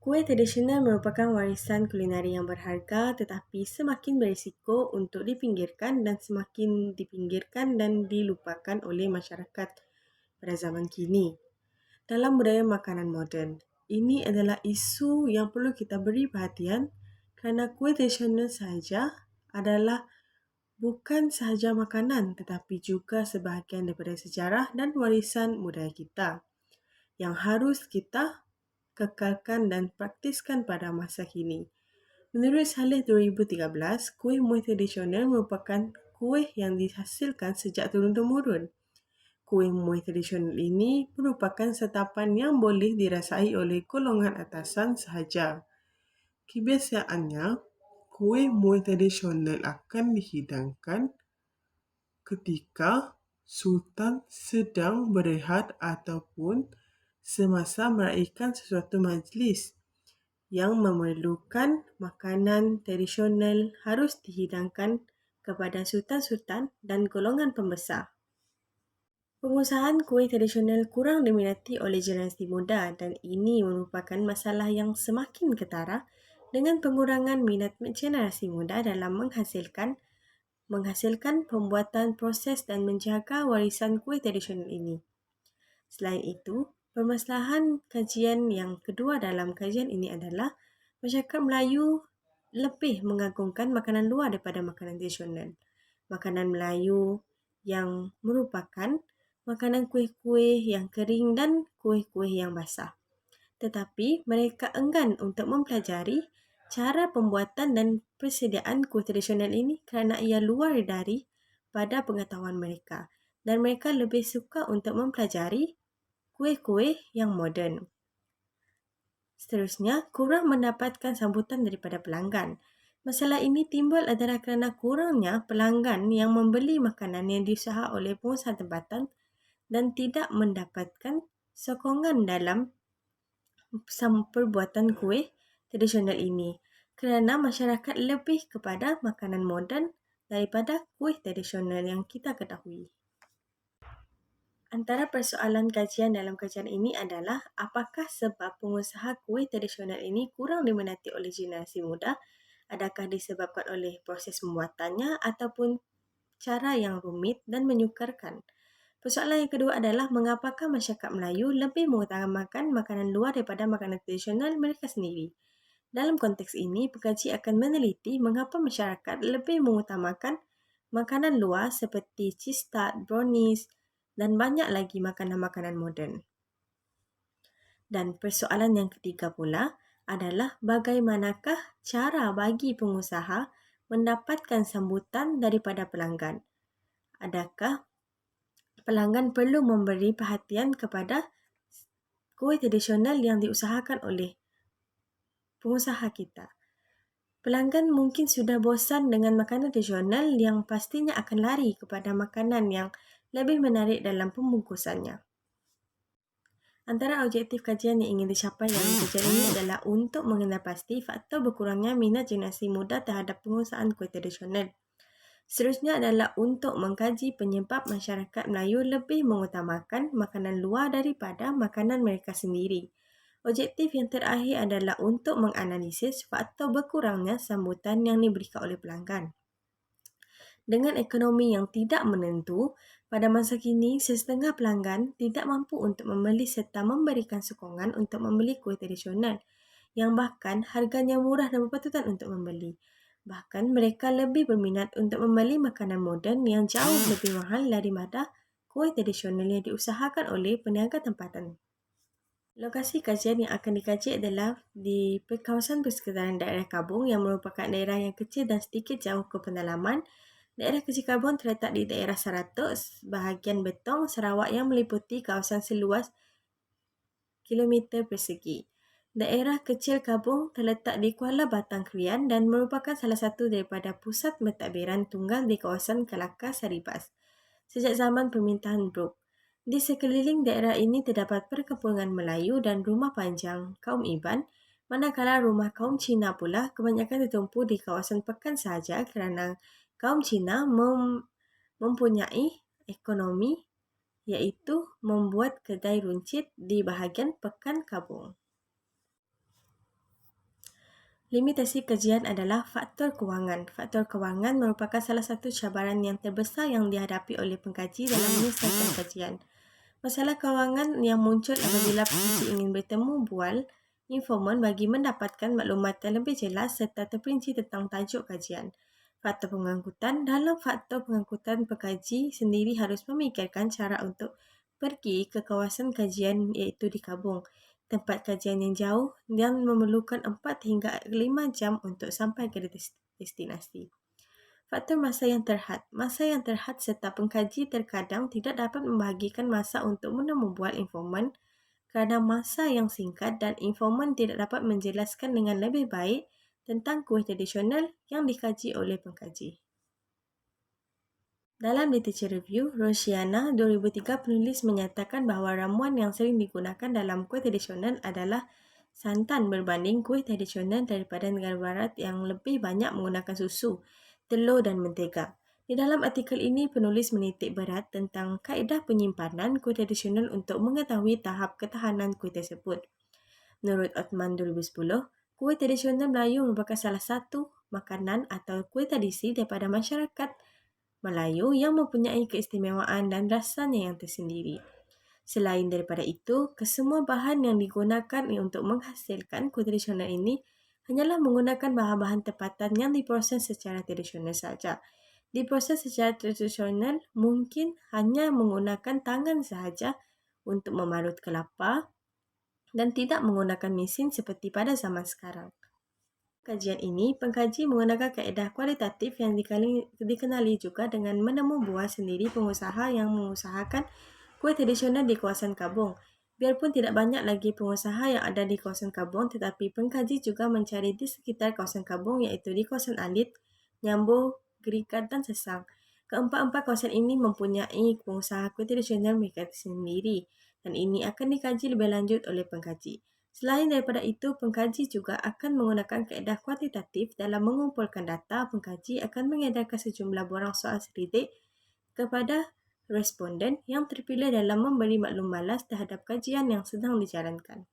Kuih tradisional merupakan warisan kulineri yang berharga tetapi semakin berisiko untuk dipinggirkan dan semakin dipinggirkan dan dilupakan oleh masyarakat pada zaman kini. Dalam budaya makanan moden, ini adalah isu yang perlu kita beri perhatian kerana kuih tradisional sahaja adalah bukan sahaja makanan tetapi juga sebahagian daripada sejarah dan warisan budaya kita yang harus kita kekalkan dan praktiskan pada masa kini. Menurut Saleh 2013, kuih muih tradisional merupakan kuih yang dihasilkan sejak turun-temurun. Kuih muih tradisional ini merupakan setapan yang boleh dirasai oleh golongan atasan sahaja. Kebiasaannya, kuih muih tradisional akan dihidangkan ketika Sultan sedang berehat ataupun semasa meraihkan sesuatu majlis yang memerlukan makanan tradisional harus dihidangkan kepada sultan-sultan dan golongan pembesar. Pengusahaan kuih tradisional kurang diminati oleh generasi muda dan ini merupakan masalah yang semakin ketara dengan pengurangan minat generasi muda dalam menghasilkan pembuatan proses dan menjaga warisan kuih tradisional ini. Selain itu, permasalahan kajian yang kedua dalam kajian ini adalah masyarakat Melayu lebih mengagungkan makanan luar daripada makanan tradisional. Makanan Melayu yang merupakan makanan kuih-kuih yang kering dan kuih-kuih yang basah. Tetapi mereka enggan untuk mempelajari cara pembuatan dan persediaan kuih tradisional ini kerana ia luar dari pada pengetahuan mereka dan mereka lebih suka untuk mempelajari kuih-kuih yang moden. Seterusnya, kurang mendapatkan sambutan daripada pelanggan. Masalah ini timbul adalah kerana kurangnya pelanggan yang membeli makanan yang diusaha oleh pengusaha tempatan dan tidak mendapatkan sokongan dalam perbuatan kuih tradisional ini kerana masyarakat lebih kepada makanan moden daripada kuih tradisional yang kita ketahui. Antara persoalan kajian dalam kajian ini adalah apakah sebab pengusaha kuih tradisional ini kurang diminati oleh generasi muda? Adakah disebabkan oleh proses pembuatannya ataupun cara yang rumit dan menyukarkan? Persoalan yang kedua adalah mengapakah masyarakat Melayu lebih mengutamakan makanan luar daripada makanan tradisional mereka sendiri? Dalam konteks ini, pengkaji akan meneliti mengapa masyarakat lebih mengutamakan makanan luar seperti cheese tart, brownies dan banyak lagi makanan-makanan moden. Dan persoalan yang ketiga pula adalah bagaimanakah cara bagi pengusaha mendapatkan sambutan daripada pelanggan? Adakah pelanggan perlu memberi perhatian kepada kuih tradisional yang diusahakan oleh pengusaha kita? Pelanggan mungkin sudah bosan dengan makanan tradisional yang pastinya akan lari kepada makanan yang lebih menarik dalam pembungkusannya. Antara objektif kajian yang ingin dicapai dalam kajian ini adalah untuk mengenal pasti faktor berkurangnya minat generasi muda terhadap pengusahaan kuih tradisional. Seterusnya adalah untuk mengkaji penyebab masyarakat Melayu lebih mengutamakan makanan luar daripada makanan mereka sendiri. Objektif yang terakhir adalah untuk menganalisis faktor berkurangnya sambutan yang diberikan oleh pelanggan. Dengan ekonomi yang tidak menentu, pada masa kini setengah pelanggan tidak mampu untuk membeli serta memberikan sokongan untuk membeli kuih tradisional yang bahkan harganya murah dan berpatutan untuk membeli. Bahkan mereka lebih berminat untuk membeli makanan moden yang jauh lebih mahal daripada kuih tradisional yang diusahakan oleh peniaga tempatan. Lokasi kajian yang akan dikaji adalah di kawasan persekitaran daerah Kabung yang merupakan daerah yang kecil dan sedikit jauh ke pendalaman. Daerah Kecil Kabung terletak di daerah Saratok, bahagian Betong, Sarawak yang meliputi kawasan seluas kilometer persegi. Daerah Kecil Kabung terletak di Kuala Batang Krian dan merupakan salah satu daripada pusat mentadbiran tunggal di kawasan Kelakar Saribas sejak zaman pemerintahan Brooke. Di sekeliling daerah ini terdapat perkampungan Melayu dan rumah panjang kaum Iban, manakala rumah kaum Cina pula kebanyakan tertumpu di kawasan Pekan sahaja kerana kaum Cina mempunyai ekonomi iaitu membuat kedai runcit di bahagian Pekan Kabung. Limitasi kajian adalah faktor kewangan. Faktor kewangan merupakan salah satu cabaran yang terbesar yang dihadapi oleh pengkaji dalam menyelesaikan kajian. Masalah kewangan yang muncul apabila pengkaji ingin bertemu bual informan bagi mendapatkan maklumat yang lebih jelas serta terperinci tentang tajuk kajian. Faktor pengangkutan. Dalam faktor pengangkutan, pengkaji sendiri harus memikirkan cara untuk pergi ke kawasan kajian iaitu di Kabung, tempat kajian yang jauh dan memerlukan 4 hingga 5 jam untuk sampai ke destinasi. Faktor masa yang terhad. Masa yang terhad serta pengkaji terkadang tidak dapat membahagikan masa untuk menemubual informan kerana masa yang singkat dan informan tidak dapat menjelaskan dengan lebih baik tentang kuih tradisional yang dikaji oleh pengkaji. Dalam literature review, Rosiana 2003 penulis menyatakan bahawa ramuan yang sering digunakan dalam kuih tradisional adalah santan berbanding kuih tradisional daripada negara barat yang lebih banyak menggunakan susu, telur dan mentega. Di dalam artikel ini, penulis menitik berat tentang kaedah penyimpanan kuih tradisional untuk mengetahui tahap ketahanan kuih tersebut. Menurut Othman 2010, kuih tradisional Melayu merupakan salah satu makanan atau kuih tradisi daripada masyarakat Melayu yang mempunyai keistimewaan dan rasanya yang tersendiri. Selain daripada itu, kesemua bahan yang digunakan untuk menghasilkan kuih tradisional ini hanyalah menggunakan bahan-bahan tempatan yang diproses secara tradisional sahaja. Diproses secara tradisional mungkin hanya menggunakan tangan sahaja untuk memarut kelapa dan tidak menggunakan mesin seperti pada zaman sekarang. Kajian ini, pengkaji menggunakan kaedah kualitatif yang dikenali juga dengan menemu buah sendiri pengusaha yang mengusahakan kuih tradisional di kawasan Kabung. Biarpun tidak banyak lagi pengusaha yang ada di kawasan Kabung, tetapi pengkaji juga mencari di sekitar kawasan Kabung iaitu di kawasan Alit, Nyambo, Gerikat dan Sesang. Keempat-empat kawasan ini mempunyai pengusaha kuih tradisional mereka sendiri dan ini akan dikaji lebih lanjut oleh pengkaji. Selain daripada itu, pengkaji juga akan menggunakan kaedah kuantitatif dalam mengumpulkan data. Pengkaji akan mengedarkan sejumlah borang soal seritik kepada responden yang terpilih dalam memberi maklum balas terhadap kajian yang sedang dijalankan.